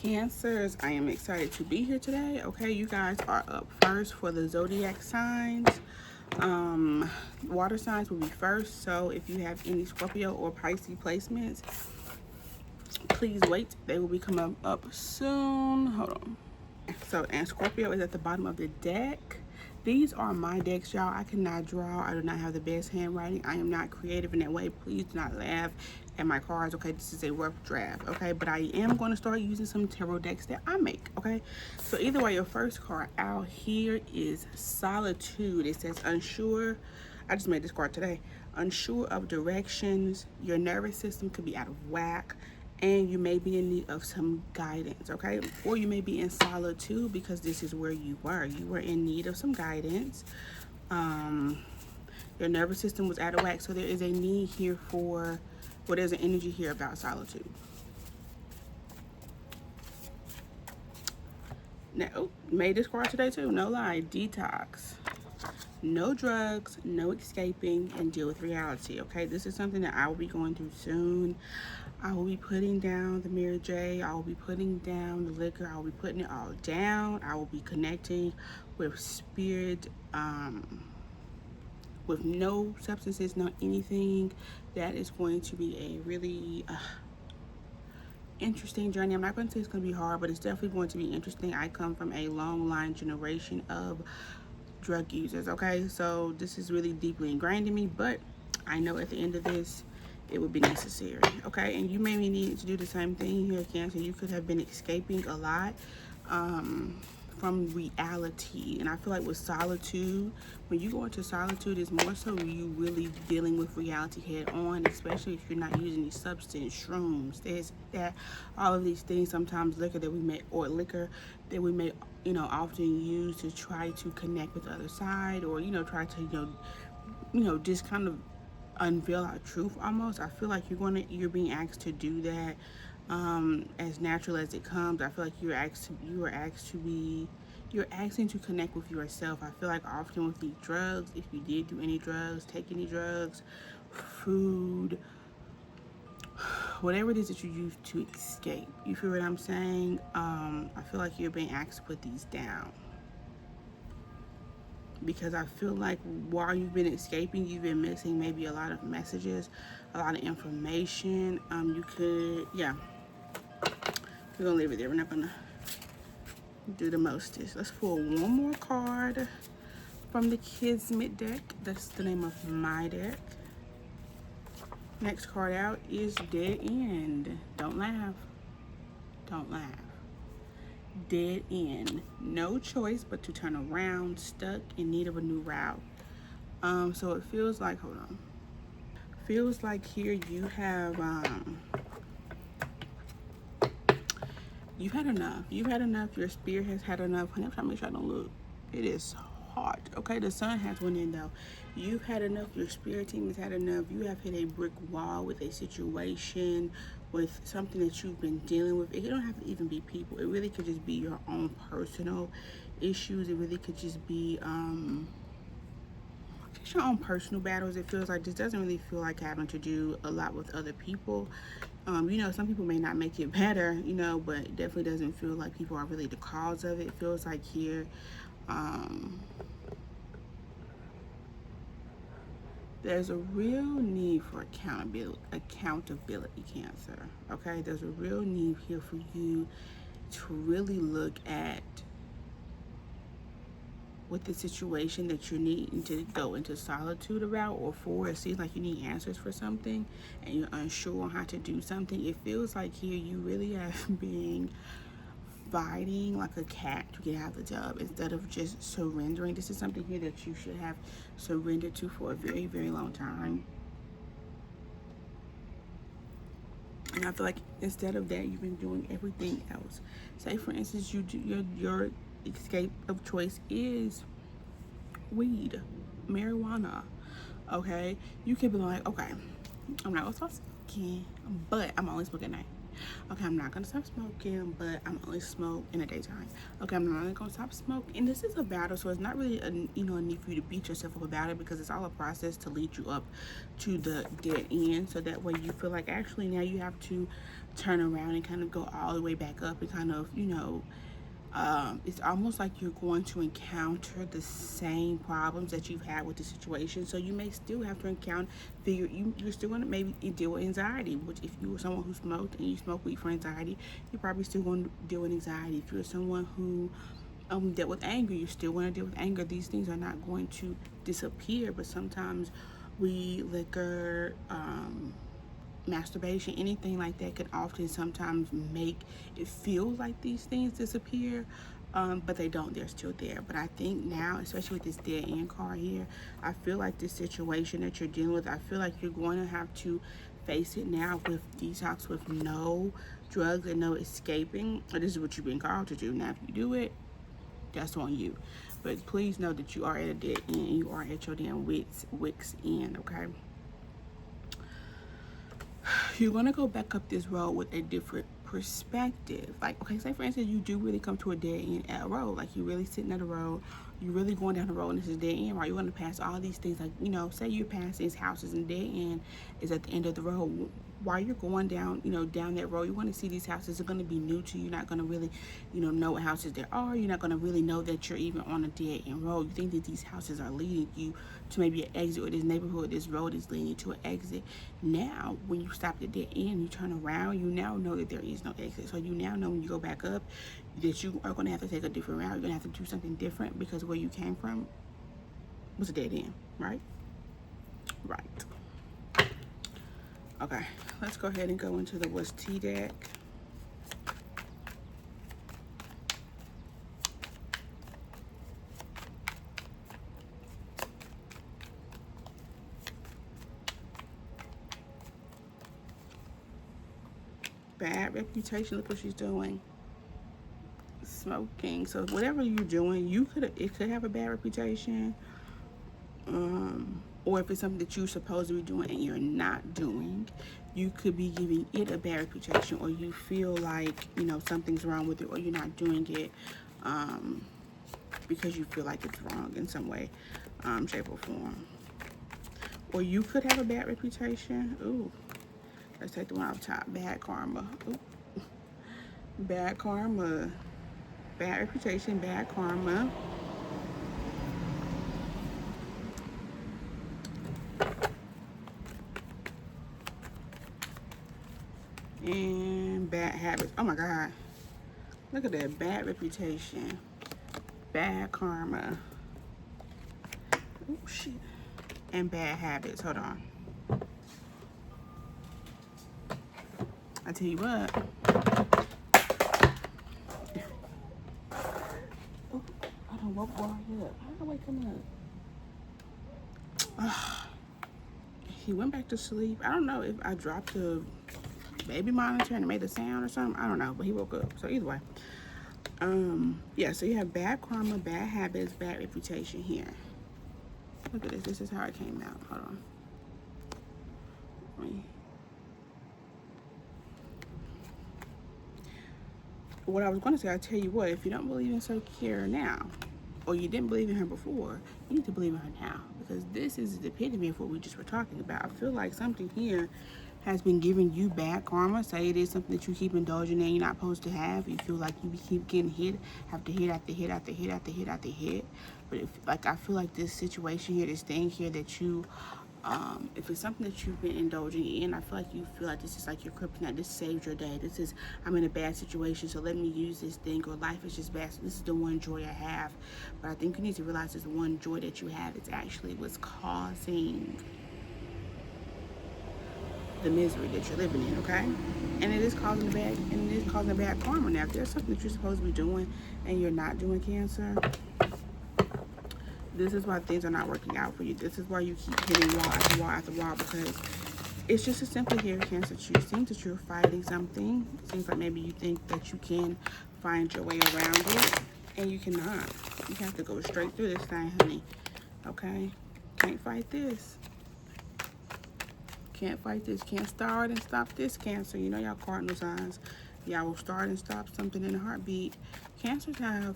Cancers, I am excited to be here today. Okay, you guys are up first for the zodiac signs. Water signs will be first, so if you have any Scorpio or Pisces placements, please wait. They will be coming up soon. Hold on. So, and Scorpio is at the bottom of the deck. These are my decks, y'all. I cannot draw. I do not have the best handwriting. I am not creative in that way. Please do not laugh at my cards, okay? This is a rough draft, okay? But I am going to start using some tarot decks that I make, okay? So either way, your first card out here is Solitude. It says unsure. I just made this card today. Unsure of directions. Your nervous system could be out of whack, and you may be in need of some guidance, okay? Or you may be in solitude because this is where you were. You were in need of some guidance. Your nervous system was out of whack, so there is a need here for, well, there's an energy here about solitude. Now, made this card today too, no lie. Detox. No drugs, no escaping, and deal with reality, okay? This is something that I will be going through soon. I will be putting down the Mary J. I will be putting down the liquor. I will be putting it all down. I will be connecting with spirit, with no substances, no anything. That is going to be a really interesting journey. I'm not going to say it's going to be hard, but it's definitely going to be interesting. I come from a long line generation of drug users, okay? So this is really deeply ingrained in me, but I know at the end of this, it would be necessary, okay? And you may be needing to do the same thing here, Cancer. You could have been escaping a lot from reality. And I feel like with solitude, when you go into solitude, it's more so you really dealing with reality head on, especially if you're not using these substance, shrooms, this, that, all of these things. Sometimes liquor that we may often use to try to connect with the other side, or try to just kind of unveil our truth almost. I feel like you're being asked to do that as natural as it comes. I feel like you're asking to connect with yourself. I feel like often with these drugs, if you did do any drugs, take any drugs, food, whatever it is that you use to escape, you feel what I'm saying? I feel like you're being asked to put these down, because I feel like while you've been escaping, you've been missing maybe a lot of messages, a lot of information. We're gonna leave it there. We're not gonna do the mostest. Let's pull one more card from the Kismet deck. That's the name of my deck. Next card out is Dead End. Don't laugh. Don't laugh. Dead end. No choice but to turn around, stuck, in need of a new route. So it feels like, hold on. Feels like here you have, you've had enough. You've had enough. Your spirit has had enough. I'm trying to make sure I don't look. It is hot. Okay, the sun has went in though. You've had enough. Your spirit team has had enough. You have hit a brick wall with a situation, with something that you've been dealing with. It don't have to even be people. It really could just be your own personal issues. It really could just be just your own personal battles. It feels like this doesn't really feel like having to do a lot with other people. Some people may not make it better, but it definitely doesn't feel like people are really the cause of it. It feels like here there's a real need for accountability, Cancer. Okay, there's a real need here for you to really look at with the situation that you're needing to go into solitude about, or for it seems like you need answers for something and you're unsure on how to do something. It feels like here you really have been fighting like a cat to get out of the tub instead of just surrendering. This is something here that you should have surrendered to for a very, very long time. And I feel like instead of that, you've been doing everything else. Say, for instance, your escape of choice is weed, marijuana. Okay, you could be like, okay, I'm not gonna stop smoking, but I'm only smoking at night. Okay, I'm not gonna stop smoking, but I'm only smoke in the daytime. Okay, I'm not gonna stop smoking. And this is a battle, so it's not really a need for you to beat yourself up about it, because it's all a process to lead you up to the dead end. So that way you feel like actually now you have to turn around and kind of go all the way back up and kind of, you know, it's almost like you're going to encounter the same problems that you've had with the situation. So you may still have to you're still going to maybe deal with anxiety, which if you were someone who smoked and you smoke weed for anxiety, you're probably still going to deal with anxiety. If you're someone who dealt with anger, you're still going to deal with anger. These things are not going to disappear, but sometimes liquor, masturbation, anything like that can often sometimes make it feel like these things disappear, but they don't. They're still there. But I think now, especially with this dead end card here, I feel like this situation that you're dealing with, I feel like you're going to have to face it now with detox, with no drugs and no escaping. This is what you've been called to do. Now if you do it, that's on you. But please know that you are at a dead end and you are at your damn wits end, okay? You're gonna go back up this road with a different perspective. Like, okay, say for instance, you do really come to a dead end at a road. Like, you're really sitting at a road, you're really going down the road, and this is dead end, right? You're gonna pass all these things. Like, you know, say you're passing these houses, and dead end is at the end of the road. While you're going down, you know, down that road, you're going to see these houses. They're going to be new to you. You're not going to really, you know what houses there are. You're not going to really know that you're even on a dead end road. You think that these houses are leading you to maybe an exit, or this neighborhood, this road is leading you to an exit. Now, when you stop at the dead end, you turn around, you now know that there is no exit. So you now know when you go back up that you are going to have to take a different route. You're going to have to do something different because where you came from was a dead end, right? Right. Okay, let's go ahead and go into the What's Tea deck. Bad reputation. Look what she's doing. Smoking. So whatever you're doing, it could have a bad reputation. Or if it's something that you're supposed to be doing and you're not doing, you could be giving it a bad reputation, or you feel like, you know, something's wrong with it, or you're not doing it because you feel like it's wrong in some way, shape, or form. Or you could have a bad reputation. Ooh, let's take the one off top. Bad karma. Ooh. Bad karma. Bad reputation, bad karma. And bad habits. Oh my God. Look at that. Bad reputation. Bad karma. Oh shit. And bad habits. Hold on. I tell you what. Oh, I don't woke Barry up. How did I wake him up? He went back to sleep. I don't know if I dropped the baby monitor and it made a sound or something. I don't know, but he woke up. So either way. Yeah, so you have bad karma, bad habits, bad reputation here. Look at this. This is how it came out. Hold on. What I was going to say, I tell you what, if you don't believe in Sokira now, or you didn't believe in her before, you need to believe in her now, because this is the epitome of what we just were talking about. I feel like something here has been giving you bad karma. Say it is something that you keep indulging in, you're not supposed to have. You feel like you keep getting hit, have to hit after hit after hit after hit after hit. But I feel like this situation here, this thing here that you, if it's something that you've been indulging in, I feel like this is like your kryptonite. This saved your day. This is, I'm in a bad situation, so let me use this thing, or life is just bad. So this is the one joy I have. But I think you need to realize this one joy that you have is actually what's causing the misery that you're living in, okay? And it is causing bad karma. Now, if there's something that you're supposed to be doing and you're not doing, Cancer, this is why things are not working out for you. This is why you keep hitting wall after wall after wall, because it's just as simple here, Cancer. You think that you're fighting something. It seems like maybe you think that you can find your way around it, and you cannot. You have to go straight through this thing, honey. Okay? Can't fight this. Can't fight this. Can't start and stop this, Cancer. You know y'all cardinal signs. Y'all will start and stop something in a heartbeat. Cancers have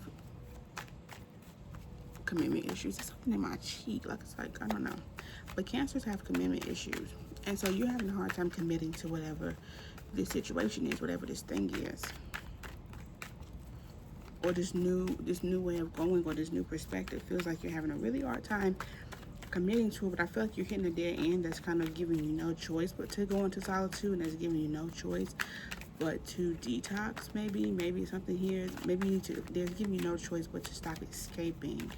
commitment issues. There's something in my cheek. It's like, I don't know. But Cancers have commitment issues. And so you're having a hard time committing to whatever this situation is, whatever this thing is, or this new way of going, or this new perspective. Feels like you're having a really hard time committing to it, but I feel like you're hitting a dead end that's kind of giving you no choice but to go into solitude, and that's giving you no choice but to detox. Maybe something here, maybe you need to, there's giving you no choice but to stop escaping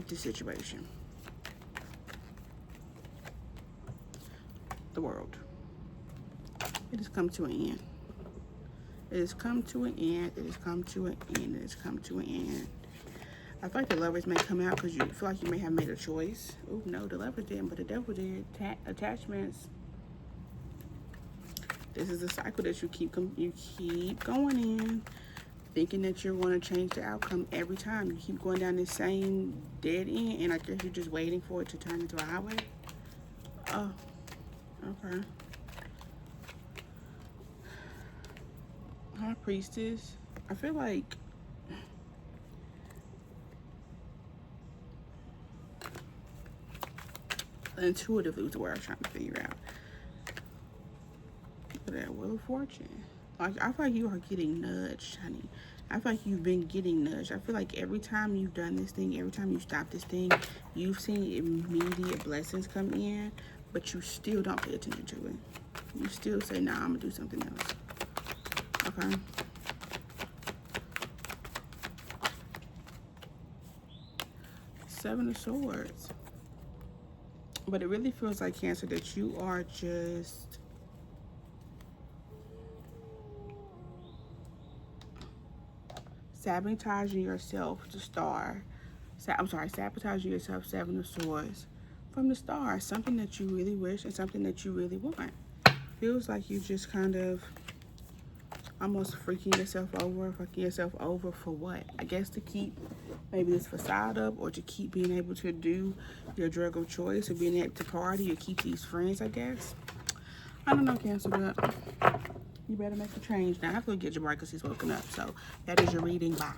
the situation. The world, it has come to an end. It has come to an end. It has come to an end. It has come to an end. I feel like the Lovers may come out because you feel like you may have made a choice. Oh no, the Lovers didn't, but the Devil did. Attachments. This is a cycle that you keep going in, thinking that you're going to change the outcome every time. You keep going down the same dead end, and I guess you're just waiting for it to turn into a highway. Oh, okay. High Priestess. I feel like intuitively was the word I was trying to figure out. Look at that Wheel of Fortune. Like, I feel like you are getting nudged, honey. I feel like you've been getting nudged. I feel like every time you've done this thing, every time you stop this thing, you've seen immediate blessings come in, but you still don't pay attention to it. You still say, nah, I'm gonna do something else. Okay. Seven of Swords. But it really feels like, Cancer, that you are just sabotaging yourself to star. Sabotaging yourself, Seven of Swords, from the star. Something that you really wish and something that you really want. Feels like you just kind of almost fucking yourself over for what? I guess to keep maybe this facade up, or to keep being able to do your drug of choice, or being able to party, or keep these friends, I guess. I don't know, Cancer, but you better make a change now. I have to get Jabari because he's woken up. So that is your reading. Bye.